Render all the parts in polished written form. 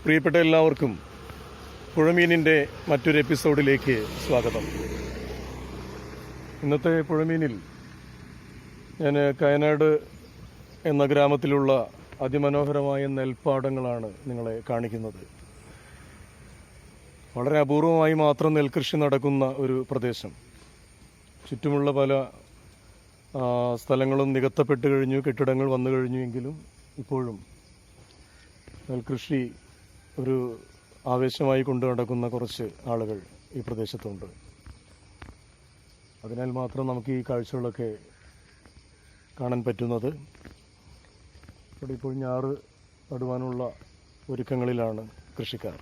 പ്രിയപ്പെട്ട എല്ലാവർക്കും പുഴമീനിൻ്റെ മറ്റൊരു എപ്പിസോഡിലേക്ക് സ്വാഗതം. ഇന്നത്തെ പുഴമീനിൽ ഞാൻ കയനാട് എന്ന ഗ്രാമത്തിലുള്ള അതിമനോഹരമായ നെൽപ്പാടങ്ങളാണ് നിങ്ങളെ കാണിക്കുന്നത്. വളരെ അപൂർവമായി മാത്രം നെൽകൃഷി നടക്കുന്ന ഒരു പ്രദേശം. ചുറ്റുമുള്ള പല സ്ഥലങ്ങളും നികത്തപ്പെട്ട് കഴിഞ്ഞു, കെട്ടിടങ്ങൾ വന്നു കഴിഞ്ഞുവെങ്കിലും ഇപ്പോഴും നെൽകൃഷി ഒരു ആവേശമായി കൊണ്ടു നടക്കുന്ന കുറച്ച് ആളുകൾ ഈ പ്രദേശത്തുണ്ട്. അതിനാൽ മാത്രം നമുക്ക് ഈ കാഴ്ചകളൊക്കെ കാണാൻ പറ്റുന്നത്. ഇവിടെ ഇപ്പോൾ ഞാറ് നടുവാനുള്ള ഒരുക്കങ്ങളിലാണ് കൃഷിക്കാർ.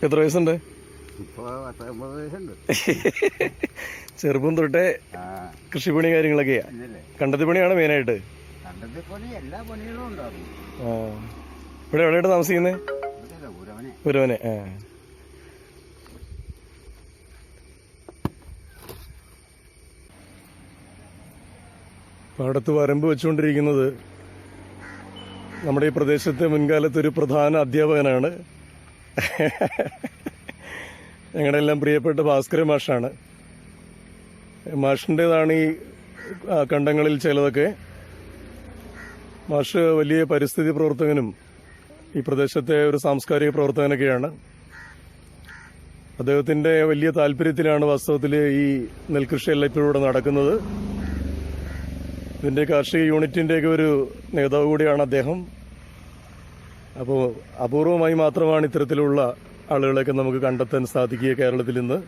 എത്ര വയസ്സുണ്ട്? ചെറുപ്പം തൊട്ടേ കൃഷിപ്പണി കാര്യങ്ങളൊക്കെയാ? കണ്ടത്തി പണിയാണ് മെയിനായിട്ട്. ഇവിടെ എവിടെയായിട്ട് താമസിക്കുന്നേ? പുരവനെ. പാടത്ത് വരമ്പ് വെച്ചുകൊണ്ടിരിക്കുന്നത് നമ്മുടെ ഈ പ്രദേശത്തെ മുൻകാലത്തൊരു പ്രധാന അധ്യാപകനാണ്. ഞങ്ങളുടെ എല്ലാം പ്രിയപ്പെട്ട ഭാസ്കര മാഷാണ്. മാഷിൻ്റേതാണ് ഈ കണ്ടങ്ങളിൽ ചിലതൊക്കെ. മാഷ് വലിയ പരിസ്ഥിതി പ്രവർത്തകനും ഈ പ്രദേശത്തെ ഒരു സാംസ്കാരിക പ്രവർത്തകനൊക്കെയാണ്. അദ്ദേഹത്തിൻ്റെ വലിയ താല്പര്യത്തിലാണ് വാസ്തവത്തിൽ ഈ നെൽകൃഷിയെല്ലാം ഇപ്പോഴും ഇവിടെ നടക്കുന്നത്. ഇതിൻ്റെ കാർഷിക യൂണിറ്റിൻ്റെയൊക്കെ ഒരു നേതാവ് കൂടിയാണ് അദ്ദേഹം. അപ്പോൾ അപൂർവമായി മാത്രമാണ് ഇത്തരത്തിലുള്ള ആളുകളെയൊക്കെ നമുക്ക് കണ്ടെത്താൻ സാധിക്കുക കേരളത്തിൽ ഇന്ന്.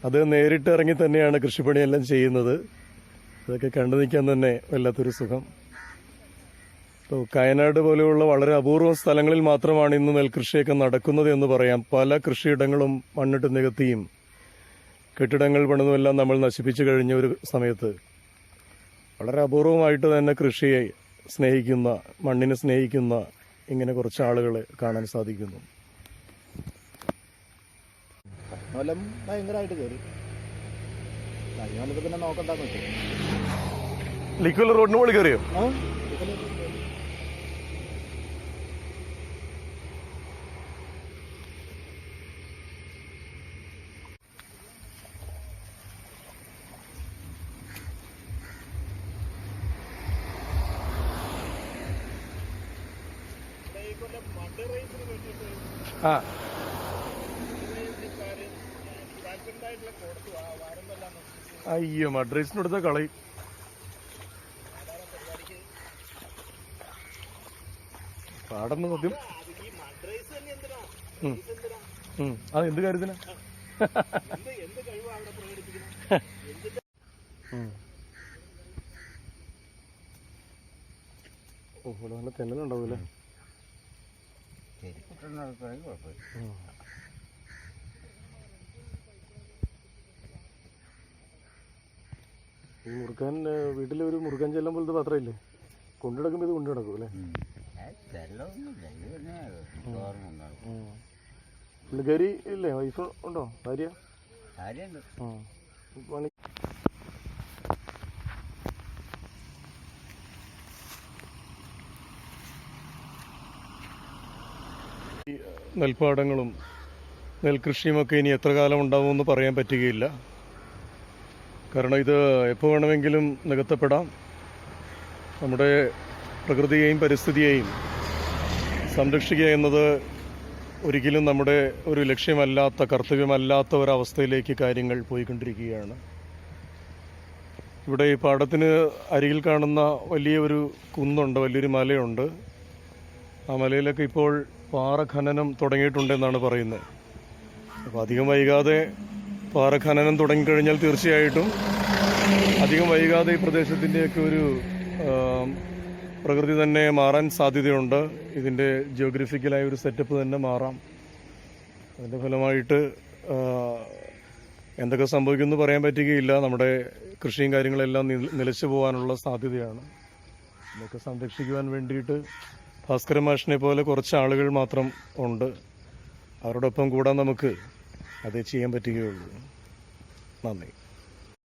അത് നേരിട്ട് ഇറങ്ങി തന്നെയാണ് കൃഷിപ്പണിയെല്ലാം ചെയ്യുന്നത്. ഇതൊക്കെ കണ്ടു നിൽക്കാൻ തന്നെ വല്ലാത്തൊരു സുഖം. ഇപ്പോൾ കയനാട് പോലെയുള്ള വളരെ അപൂർവം സ്ഥലങ്ങളിൽ മാത്രമാണ് ഇന്ന് നെൽകൃഷിയൊക്കെ നടക്കുന്നത് എന്ന് പറയാം. പല കൃഷിയിടങ്ങളും മണ്ണിട്ട് നികത്തിയും കെട്ടിടങ്ങൾ പണിതുമെല്ലാം നമ്മൾ നശിപ്പിച്ചു കഴിഞ്ഞ ഒരു സമയത്ത് വളരെ അപൂർവമായിട്ട് തന്നെ കൃഷിയെ സ്നേഹിക്കുന്ന, മണ്ണിനെ സ്നേഹിക്കുന്ന ഇങ്ങനെ കുറച്ച് ആളുകളെ കാണാൻ സാധിക്കുന്നു. ഭയങ്കരമായിട്ട് കയറി പിന്നെ നോക്കണ്ടെന്ന് വെച്ചു. ലിക്വൽ റോഡിന് മുകളിൽ കയറിയോ? അയ്യോ, മഡ്രൈസിനെടുത്ത കളയും. പാടന്ന് സത്യം. എന്ത് കാര്യത്തിനാ? ഇവിടെ നല്ല തെന്നലുണ്ടാവൂല്ലേ? ഈ മുറുക്കാൻ വീട്ടിലൊരു മുറുക്കാൻ ചെല്ലാൻ പോലത്തെ പാത്രമില്ലേ? കൊണ്ടുനടക്കുമ്പോൾ ഇത് കൊണ്ടു നടക്കും അല്ലേ? പുള്ളിക്കാരി ഇല്ലേ? വൈഫ് ഉണ്ടോ? ഭാര്യ? നെൽപ്പാടങ്ങളും നെൽകൃഷിയുമൊക്കെ ഇനി എത്ര കാലം ഉണ്ടാവുമെന്ന് പറയാൻ പറ്റുകയില്ല. കാരണം ഇത് എപ്പോൾ വേണമെങ്കിലും നികത്തപ്പെടാം. നമ്മുടെ പ്രകൃതിയെയും പരിസ്ഥിതിയെയും സംരക്ഷിക്കുക എന്നത് ഒരിക്കലും നമ്മുടെ ഒരു ലക്ഷ്യമല്ലാത്ത, കർത്തവ്യമല്ലാത്ത ഒരവസ്ഥയിലേക്ക് കാര്യങ്ങൾ പോയിക്കൊണ്ടിരിക്കുകയാണ്. ഇവിടെ ഈ പാടത്തിന് അരികിൽ കാണുന്ന വലിയൊരു കുന്നുണ്ട്, വലിയൊരു മലയുണ്ട്. ആ മലയിലൊക്കെ ഇപ്പോൾ പാറ ഖനനം തുടങ്ങിയിട്ടുണ്ടെന്നാണ് പറയുന്നത്. അപ്പോൾ അധികം വൈകാതെ പാറ ഖനനം തുടങ്ങിക്കഴിഞ്ഞാൽ തീർച്ചയായിട്ടും അധികം വൈകാതെ ഈ പ്രദേശത്തിൻ്റെയൊക്കെ ഒരു പ്രകൃതി തന്നെ മാറാൻ സാധ്യതയുണ്ട്. ഇതിൻ്റെ ജിയോഗ്രഫിക്കലായ ഒരു സെറ്റപ്പ് തന്നെ മാറാം. അതിൻ്റെ ഫലമായിട്ട് എന്തൊക്കെ സംഭവിക്കുമെന്ന് പറയാൻ പറ്റുകയില്ല. നമ്മുടെ കൃഷിയും കാര്യങ്ങളെല്ലാം നിലച്ചു പോകാനുള്ള സാധ്യതയാണ്. ഇതൊക്കെ സംരക്ഷിക്കുവാൻ വേണ്ടിയിട്ട് ഭാസ്കരൻ മാഷിനെ പോലെ കുറച്ച് ആളുകൾ മാത്രം ഉണ്ട്. അവരോടൊപ്പം കൂടാൻ നമുക്ക് അതേ ചെയ്യാൻ പറ്റുകയുള്ളൂ. നന്ദി.